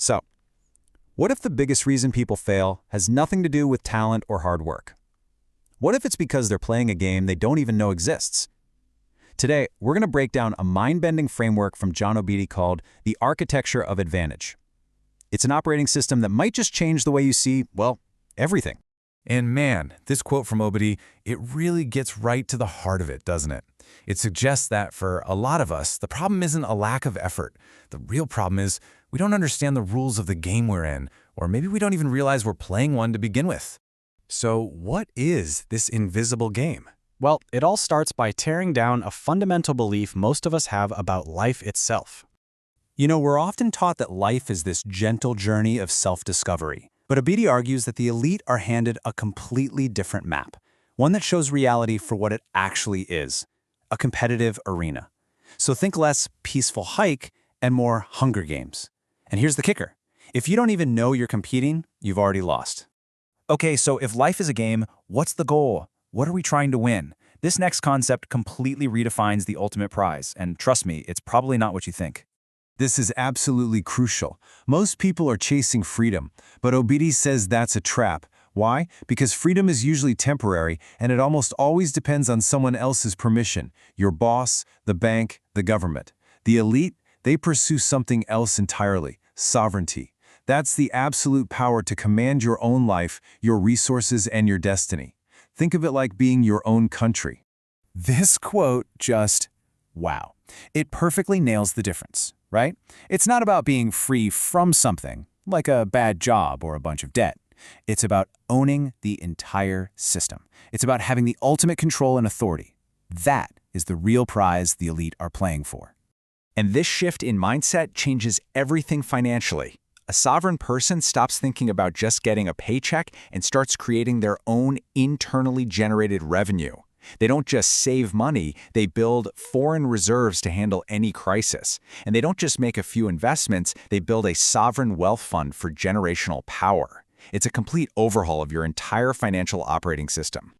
So, what if the biggest reason people fail has nothing to do with talent or hard work? What if it's because they're playing a game they don't even know exists? Today, we're going to break down a mind-bending framework from John Obidi called the architecture of advantage. It's an operating system that might just change the way you see, well, everything. And man, this quote from Obidi, it really gets right to the heart of it, doesn't it? It suggests that for a lot of us, the problem isn't a lack of effort. The real problem is we don't understand the rules of the game we're in, or maybe we don't even realize we're playing one to begin with. So what is this invisible game? Well, it all starts by tearing down a fundamental belief most of us have about life itself. You know, we're often taught that life is this gentle journey of self-discovery. But Obidi argues that the elite are handed a completely different map, one that shows reality for what it actually is, a competitive arena. So think less peaceful hike and more Hunger Games. And here's the kicker. If you don't even know you're competing, you've already lost. Okay, so if life is a game, what's the goal? What are we trying to win? This next concept completely redefines the ultimate prize, and trust me, it's probably not what you think. This is absolutely crucial. Most people are chasing freedom, but Obidi says that's a trap. Why? Because freedom is usually temporary, and it almost always depends on someone else's permission, your boss, the bank, the government. The elite, they pursue something else entirely, sovereignty. That's the absolute power to command your own life, your resources, and your destiny. Think of it like being your own country. This quote just, wow. It perfectly nails the difference, right? It's not about being free from something, like a bad job or a bunch of debt. It's about owning the entire system. It's about having the ultimate control and authority. That is the real prize the elite are playing for. And this shift in mindset changes everything financially. A sovereign person stops thinking about just getting a paycheck and starts creating their own internally generated revenue. They don't just save money, they build foreign reserves to handle any crisis. And they don't just make a few investments, they build a sovereign wealth fund for generational power. It's a complete overhaul of your entire financial operating system.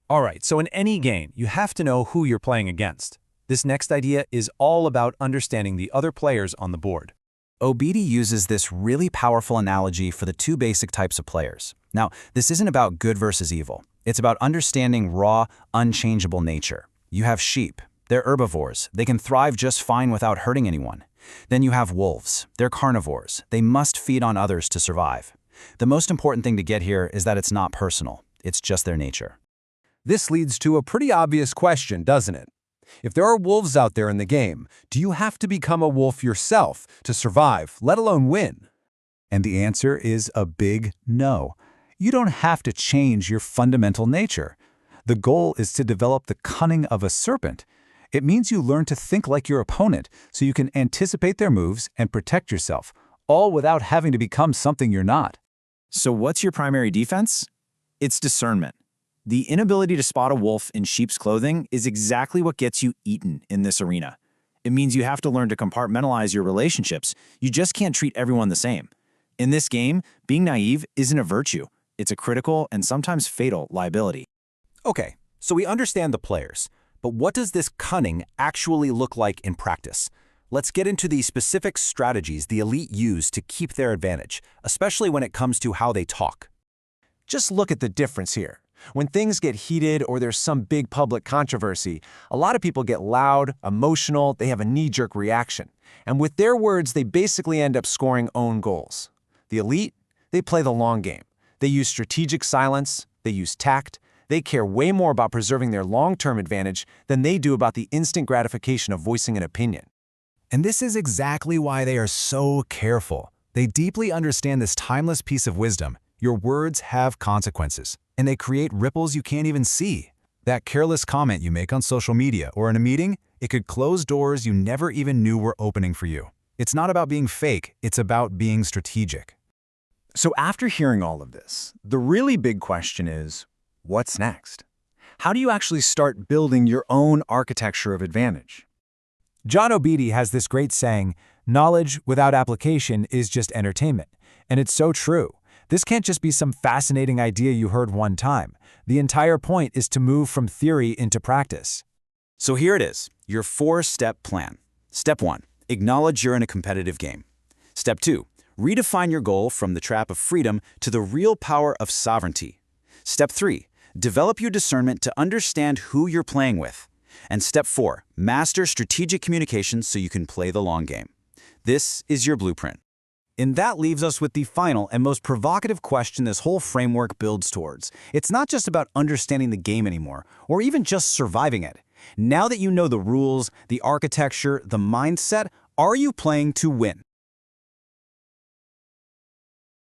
All right, so in any game, you have to know who you're playing against. This next idea is all about understanding the other players on the board. Obidi uses this really powerful analogy for the two basic types of players. Now, this isn't about good versus evil. It's about understanding raw, unchangeable nature. You have sheep. They're herbivores. They can thrive just fine without hurting anyone. Then you have wolves. They're carnivores. They must feed on others to survive. The most important thing to get here is that it's not personal. It's just their nature. This leads to a pretty obvious question, doesn't it? If there are wolves out there in the game, do you have to become a wolf yourself to survive, let alone win? And the answer is a big no. You don't have to change your fundamental nature. The goal is to develop the cunning of a serpent. It means you learn to think like your opponent so you can anticipate their moves and protect yourself, all without having to become something you're not. So what's your primary defense? It's discernment. The inability to spot a wolf in sheep's clothing is exactly what gets you eaten in this arena. It means you have to learn to compartmentalize your relationships. You just can't treat everyone the same. In this game, being naive isn't a virtue. It's a critical and sometimes fatal liability. Okay, so we understand the players, but what does this cunning actually look like in practice? Let's get into the specific strategies the elite use to keep their advantage, especially when it comes to how they talk. Just look at the difference here. When things get heated or there's some big public controversy, a lot of people get loud, emotional, they have a knee-jerk reaction. And with their words, they basically end up scoring own goals. The elite, they play the long game. They use strategic silence, they use tact, they care way more about preserving their long-term advantage than they do about the instant gratification of voicing an opinion. And this is exactly why they are so careful. They deeply understand this timeless piece of wisdom. Your words have consequences, and they create ripples you can't even see. That careless comment you make on social media or in a meeting, it could close doors you never even knew were opening for you. It's not about being fake, it's about being strategic. So after hearing all of this, the really big question is, what's next? How do you actually start building your own architecture of advantage? John Obidi has this great saying, knowledge without application is just entertainment. And it's so true. This can't just be some fascinating idea you heard one time. The entire point is to move from theory into practice. So here it is, your 4-step plan. Step 1, acknowledge you're in a competitive game. Step 2, Redefine your goal from the trap of freedom to the real power of sovereignty. Step 3. Develop your discernment to understand who you're playing with. And Step 4. Master strategic communications so you can play the long game. This is your blueprint. And that leaves us with the final and most provocative question this whole framework builds towards. It's not just about understanding the game anymore, or even just surviving it. Now that you know the rules, the architecture, the mindset, are you playing to win?